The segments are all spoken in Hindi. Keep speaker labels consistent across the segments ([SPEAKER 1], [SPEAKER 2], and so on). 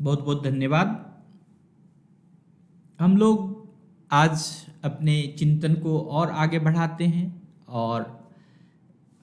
[SPEAKER 1] बहुत बहुत धन्यवाद। हम लोग आज अपने चिंतन को और आगे बढ़ाते हैं और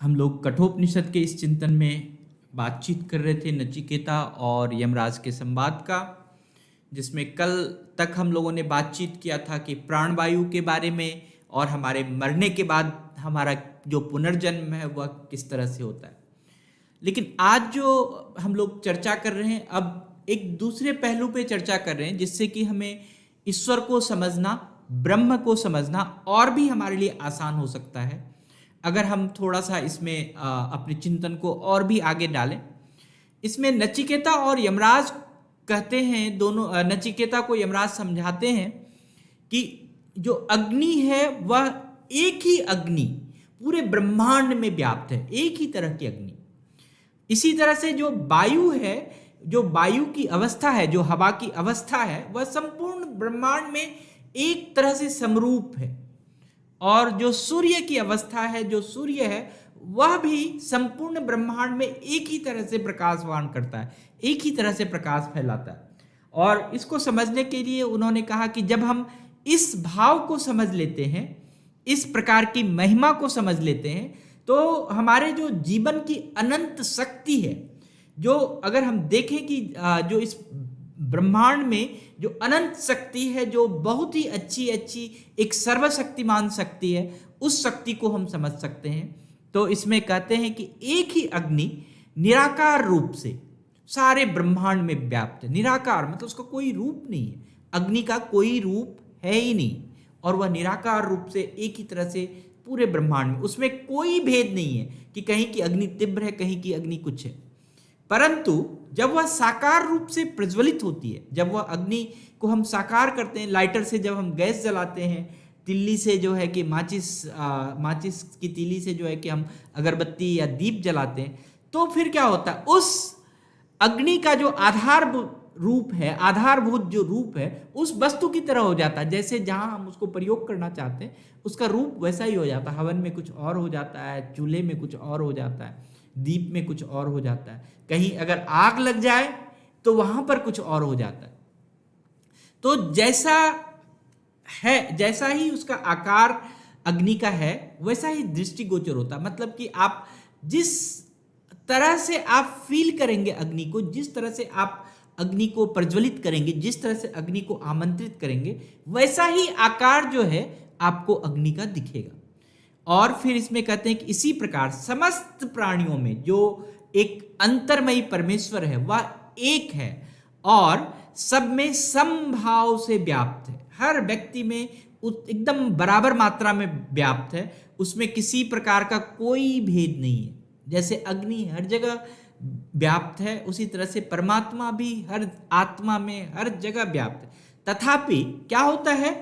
[SPEAKER 1] हम लोग कठोपनिषद के इस चिंतन में बातचीत कर रहे थे नचिकेता और यमराज के संवाद का, जिसमें कल तक हम लोगों ने बातचीत किया था कि प्राणवायु के बारे में और हमारे मरने के बाद हमारा जो पुनर्जन्म है वह किस तरह से होता है। लेकिन आज जो हम लोग चर्चा कर रहे हैं, अब एक दूसरे पहलू पे चर्चा कर रहे हैं जिससे कि हमें ईश्वर को समझना, ब्रह्म को समझना और भी हमारे लिए आसान हो सकता है अगर हम थोड़ा सा इसमें अपने चिंतन को और भी आगे डालें। इसमें नचिकेता और यमराज कहते हैं, दोनों नचिकेता को यमराज समझाते हैं कि जो अग्नि है वह एक ही अग्नि पूरे ब्रह्मांड में व्याप्त है, एक ही तरह की अग्नि। इसी तरह से जो वायु है, जो वायु की अवस्था है, जो हवा की अवस्था है, वह संपूर्ण ब्रह्मांड में एक तरह से समरूप है। और जो सूर्य की अवस्था है, जो सूर्य है, वह भी संपूर्ण ब्रह्मांड में एक ही तरह से प्रकाशवान करता है, एक ही तरह से प्रकाश फैलाता है। और इसको समझने के लिए उन्होंने कहा कि जब हम इस भाव को समझ लेते हैं, इस प्रकार की महिमा को समझ लेते हैं, तो हमारे जो जीवन की अनंत शक्ति है, जो अगर हम देखें कि जो इस ब्रह्मांड में जो अनंत शक्ति है, जो बहुत ही अच्छी अच्छी एक सर्वशक्तिमान शक्ति है, उस शक्ति को हम समझ सकते हैं। तो इसमें कहते हैं कि एक ही अग्नि निराकार रूप से सारे ब्रह्मांड में व्याप्त है। निराकार मतलब उसका कोई रूप नहीं है, अग्नि का कोई रूप है ही नहीं, और वह निराकार रूप से एक ही तरह से पूरे ब्रह्मांड में, उसमें कोई भेद नहीं है कि कहीं की अग्नि तीव्र है, कहीं की अग्नि कुछ है। परंतु जब वह साकार रूप से प्रज्वलित होती है, जब वह अग्नि को हम साकार करते हैं, लाइटर से जब हम गैस जलाते हैं, तिल्ली से जो है कि माचिस की तीली से जो है कि हम अगरबत्ती या दीप जलाते हैं, तो फिर क्या होता है, उस अग्नि का जो आधार रूप है, आधारभूत जो रूप है, उस वस्तु की तरह हो जाता है। जैसे जहां हम उसको प्रयोग करना चाहते हैं उसका रूप वैसा ही हो जाता है। हवन में कुछ और हो जाता है, चूल्हे में कुछ और हो जाता है, दीप में कुछ और हो जाता है, कहीं अगर आग लग जाए तो वहां पर कुछ और हो जाता है। तो जैसा है, जैसा ही उसका आकार अग्नि का है, वैसा ही दृष्टिगोचर होता है। मतलब कि आप जिस तरह से आप फील करेंगे अग्नि को, जिस तरह से आप अग्नि को प्रज्वलित करेंगे, जिस तरह से अग्नि को आमंत्रित करेंगे, वैसा ही आकार जो है आपको अग्नि का दिखेगा। और फिर इसमें कहते हैं कि इसी प्रकार समस्त प्राणियों में जो एक अंतर्मयी परमेश्वर है वह एक है और सब में समभाव से व्याप्त है। हर व्यक्ति में एकदम बराबर मात्रा में व्याप्त है, उसमें किसी प्रकार का कोई भेद नहीं है। जैसे अग्नि हर जगह व्याप्त है, उसी तरह से परमात्मा भी हर आत्मा में हर जगह व्याप्त है। तथापि क्या होता है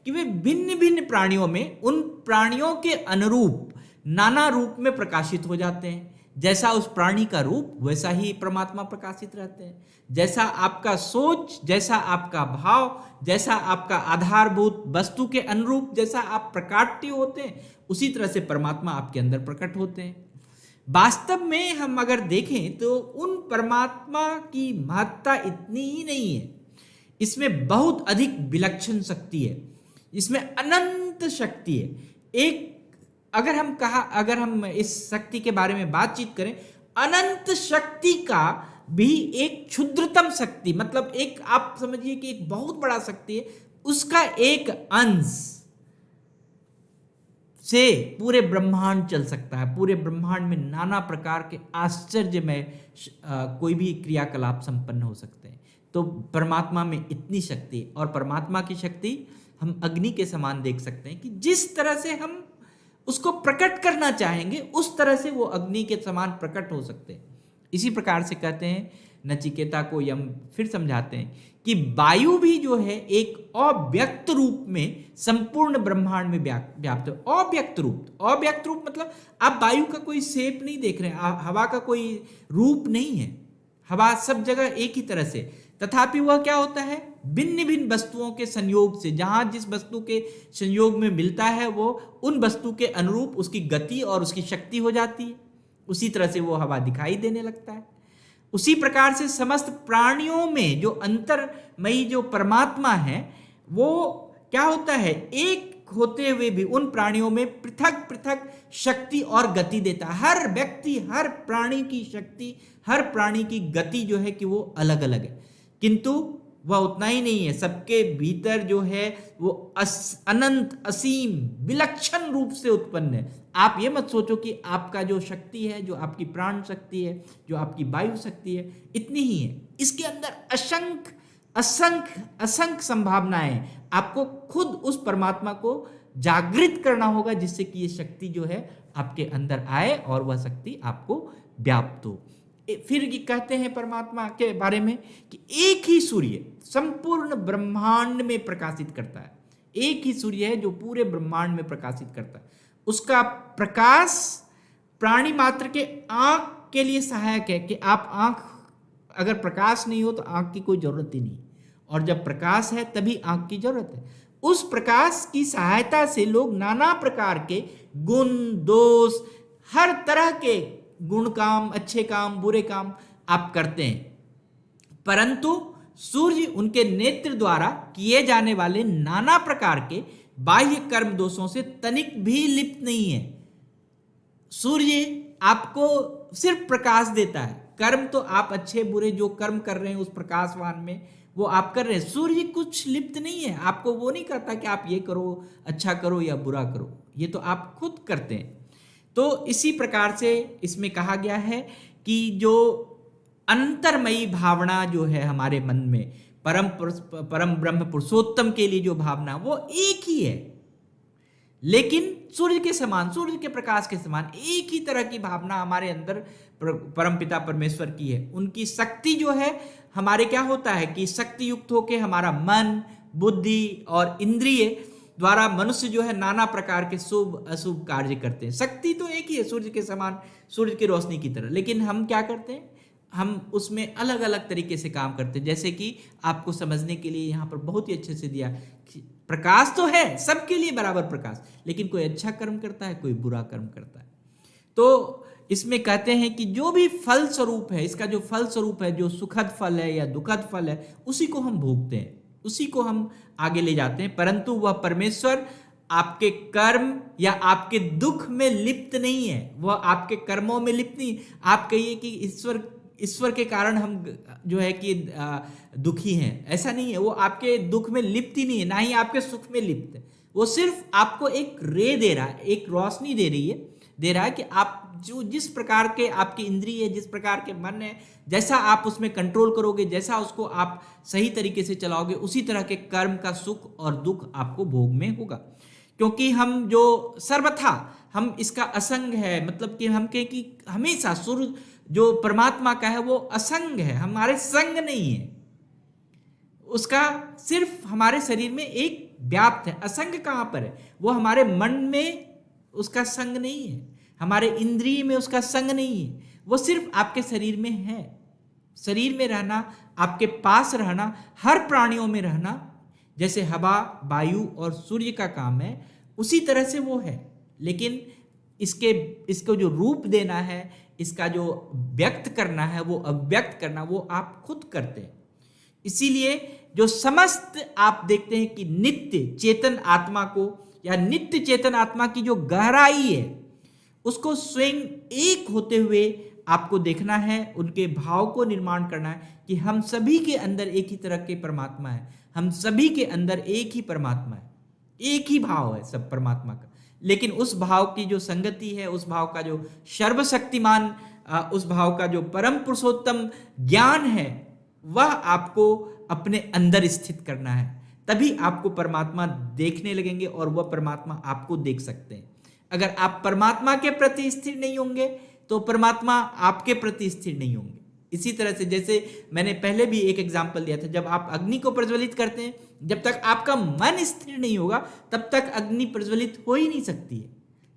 [SPEAKER 1] कि वे भिन्न भिन्न प्राणियों में उन प्राणियों के अनुरूप नाना रूप में प्रकाशित हो जाते हैं। जैसा उस प्राणी का रूप वैसा ही परमात्मा प्रकाशित रहते हैं। जैसा आपका सोच, जैसा आपका भाव, जैसा आपका आधारभूत वस्तु के अनुरूप जैसा आप प्रकाट्य होते हैं, उसी तरह से परमात्मा आपके अंदर प्रकट होते हैं। वास्तव में हम अगर देखें तो उन परमात्मा की महत्ता इतनी ही नहीं है, इसमें बहुत अधिक विलक्षण शक्ति है, इसमें अनंत शक्ति है। एक अगर हम इस शक्ति के बारे में बातचीत करें, अनंत शक्ति का भी एक क्षुद्रतम शक्ति, मतलब एक आप समझिए कि एक बहुत बड़ा शक्ति है, उसका एक अंश से पूरे ब्रह्मांड चल सकता है। पूरे ब्रह्मांड में नाना प्रकार के आश्चर्यमय कोई भी क्रियाकलाप संपन्न हो सकते हैं। तो परमात्मा में इतनी शक्ति, और परमात्मा की शक्ति हम अग्नि के समान देख सकते हैं कि जिस तरह से हम उसको प्रकट करना चाहेंगे उस तरह से वो अग्नि के समान प्रकट हो सकते हैं। इसी प्रकार से कहते हैं, नचिकेता को यम फिर समझाते हैं कि वायु भी जो है एक अव्यक्त रूप में संपूर्ण ब्रह्मांड में व्याप्त है। अव्यक्त रूप मतलब आप वायु का कोई शेप नहीं देख रहे हैं, हवा का कोई रूप नहीं है, हवा सब जगह एक ही तरह से। तथापि वह क्या होता है, भिन्न भिन्न वस्तुओं के संयोग से, जहां जिस वस्तु के संयोग में मिलता है वो उन वस्तु के अनुरूप उसकी गति और उसकी शक्ति हो जाती है। उसी तरह से वो हवा दिखाई देने लगता है। उसी प्रकार से समस्त प्राणियों में जो अंतरमयी जो परमात्मा है, वो क्या होता है, एक होते हुए भी उन प्राणियों में पृथक पृथक शक्ति और गति देता है। हर व्यक्ति, हर प्राणी की शक्ति, हर प्राणी की गति जो है कि वो अलग अलग है, किंतु वह उतना ही नहीं है, सबके भीतर जो है वो अनंत, असीम, विलक्षण रूप से उत्पन्न है। आप ये मत सोचो कि आपका जो शक्ति है, जो आपकी प्राण शक्ति है, जो आपकी वायु शक्ति है, इतनी ही है। इसके अंदर असंख्य असंख्य असंख्य संभावनाएं। आपको खुद उस परमात्मा को जागृत करना होगा, जिससे कि ये शक्ति जो है आपके अंदर आए और वह शक्ति आपको व्याप्त हो। फिर ये कहते हैं परमात्मा के बारे में कि एक ही सूर्य संपूर्ण ब्रह्मांड में प्रकाशित करता है। एक ही सूर्य है जो पूरे ब्रह्मांड में प्रकाशित करता है। उसका प्रकाश प्राणी मात्र के आंख के लिए सहायक है, कि आप आंख, अगर प्रकाश नहीं हो तो आंख की कोई जरूरत ही नहीं, और जब प्रकाश है तभी आंख की जरूरत है। उस प्रकाश की सहायता से लोग नाना प्रकार के गुण, दोष, हर तरह के गुण काम, अच्छे काम, बुरे काम आप करते हैं, परंतु सूर्य उनके नेत्र द्वारा किए जाने वाले नाना प्रकार के बाह्य कर्म दोषों से तनिक भी लिप्त नहीं है। सूर्य आपको सिर्फ प्रकाश देता है। कर्म तो आप अच्छे बुरे जो कर्म कर रहे हैं उस प्रकाशवान में वो आप कर रहे हैं। सूर्य कुछ लिप्त नहीं है, आपको वो नहीं कहता कि आप ये करो, अच्छा करो या बुरा करो, ये तो आप खुद करते हैं। तो इसी प्रकार से इसमें कहा गया है कि जो अंतर्मयी भावना जो है हमारे मन में, परम ब्रह्म पुरुषोत्तम के लिए जो भावना, वो एक ही है, लेकिन सूर्य के समान, सूर्य के प्रकाश के समान एक ही तरह की भावना हमारे अंदर परमपिता परमेश्वर की है। उनकी शक्ति जो है हमारे क्या होता है कि शक्ति युक्त होके हमारा मन, बुद्धि और इंद्रिय द्वारा मनुष्य जो है नाना प्रकार के शुभ अशुभ कार्य करते हैं। शक्ति तो एक ही है, सूर्य के समान, सूर्य की रोशनी की तरह, लेकिन हम क्या करते हैं, हम उसमें अलग अलग तरीके से काम करते हैं। जैसे कि आपको समझने के लिए यहाँ पर बहुत ही अच्छे से दिया, प्रकाश तो है सबके लिए बराबर प्रकाश, लेकिन कोई अच्छा कर्म करता है, कोई बुरा कर्म करता है। तो इसमें कहते हैं कि जो भी फल स्वरूप है, इसका जो फल स्वरूप है, जो सुखद फल है या दुखद फल है, उसी को हम भोगते हैं, उसी को हम आगे ले जाते हैं, परंतु वह परमेश्वर आपके कर्म या आपके दुख में लिप्त नहीं है, वह आपके कर्मों में लिप्त नहीं। आप कहिए कि ईश्वर के कारण हम जो है कि दुखी हैं, ऐसा नहीं है। वो आपके दुख में लिप्त ही नहीं है, ना ही आपके सुख में लिप्त है। वो सिर्फ आपको एक रे दे रहा है, एक रोशनी दे रहा है कि आप जो जिस प्रकार के आपकी इंद्रिय है, जिस प्रकार के मन है, जैसा आप उसमें कंट्रोल करोगे, जैसा उसको आप सही तरीके से चलाओगे, उसी तरह के कर्म का सुख और दुख आपको भोग में होगा। क्योंकि हम जो सर्वथा हम इसका असंग है, मतलब कि हम कहें कि हमेशा सूर्य जो परमात्मा का है वो असंग है, हमारे संग नहीं है, उसका सिर्फ हमारे शरीर में एक व्याप्त है। असंग कहाँ पर है? वो हमारे मन में उसका संग नहीं है, हमारे इंद्रिय में उसका संग नहीं है, वो सिर्फ आपके शरीर में है। शरीर में रहना, आपके पास रहना, हर प्राणियों में रहना, जैसे हवा, वायु और सूर्य का काम है, उसी तरह से वो है। लेकिन इसको जो रूप देना है, इसका जो व्यक्त करना है, वो अव्यक्त करना, वो आप खुद करते हैं। इसीलिए जो समस्त आप देखते हैं कि नित्य चेतन आत्मा को या नित्य चेतन आत्मा की जो गहराई है, उसको स्वयं एक होते हुए आपको देखना है, उनके भाव को निर्माण करना है कि हम सभी के अंदर एक ही तरह के परमात्मा है, हम सभी के अंदर एक ही परमात्मा है, एक ही भाव है सब परमात्मा का। लेकिन उस भाव की जो संगति है, उस भाव का जो सर्वशक्तिमान, उस भाव का जो परम पुरुषोत्तम ज्ञान है, वह आपको अपने अंदर स्थित करना है, तभी आपको परमात्मा देखने लगेंगे और वह परमात्मा आपको देख सकते हैं। अगर आप परमात्मा के प्रति स्थिर नहीं होंगे तो परमात्मा आपके प्रति स्थिर नहीं होंगे। इसी तरह से जैसे मैंने पहले भी एक एग्जाम्पल दिया था, जब आप अग्नि को प्रज्वलित करते हैं, जब तक आपका मन स्थिर नहीं होगा तब तक अग्नि प्रज्वलित हो ही नहीं सकती है।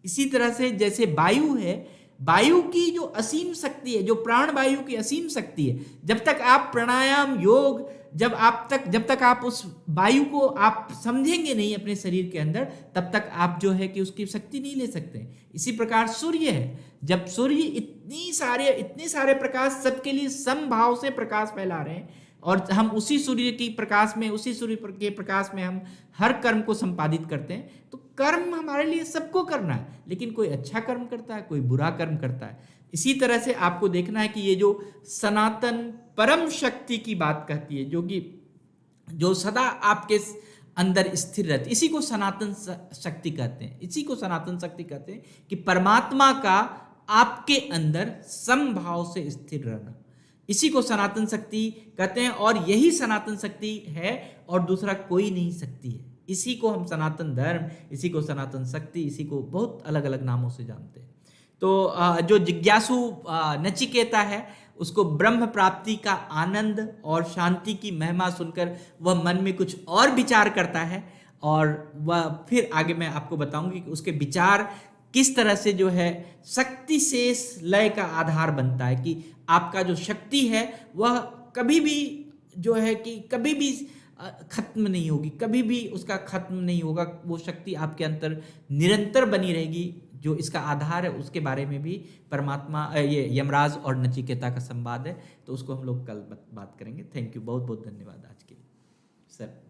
[SPEAKER 1] इसी तरह से जैसे वायु है, वायु की जो असीम शक्ति है, जो प्राण वायु की असीम शक्ति है, जब तक आप प्राणायाम, योग जब तक आप उस वायु को आप समझेंगे नहीं अपने शरीर के अंदर, तब तक आप जो है कि उसकी शक्ति नहीं ले सकते। इसी प्रकार सूर्य है, जब सूर्य इतने सारे प्रकाश सबके लिए समभाव से प्रकाश फैला रहे हैं, और हम उसी सूर्य के प्रकाश में हम हर कर्म को संपादित करते हैं, तो कर्म हमारे लिए सबको करना है, लेकिन कोई अच्छा कर्म करता है, कोई बुरा कर्म करता है। इसी तरह से आपको देखना है कि ये जो सनातन परम शक्ति की बात कहती है, जो सदा आपके अंदर स्थिर रहती, इसी को सनातन शक्ति कहते हैं। इसी को सनातन शक्ति कहते हैं कि परमात्मा का आपके अंदर समभाव से स्थिर रहना, इसी को सनातन शक्ति कहते हैं। और यही सनातन शक्ति है और दूसरा कोई नहीं शक्ति है। इसी को हम सनातन धर्म, इसी को सनातन शक्ति, इसी को बहुत अलग अलग नामों से जानते हैं। तो जो जिज्ञासु नचिकेता है, उसको ब्रह्म प्राप्ति का आनंद और शांति की महिमा सुनकर वह मन में कुछ और विचार करता है, और वह फिर आगे मैं आपको बताऊंगी कि उसके विचार किस तरह से जो है शक्ति शेष लय का आधार बनता है, कि आपका जो शक्ति है वह कभी भी जो है कि कभी भी खत्म नहीं होगी, कभी भी उसका खत्म नहीं होगा। वो शक्ति आपके अंदर निरंतर बनी रहेगी। जो इसका आधार है उसके बारे में भी परमात्मा, ये यमराज और नचिकेता का संवाद है, तो उसको हम लोग कल बात करेंगे। थैंक यू, बहुत बहुत धन्यवाद आज के लिए सर।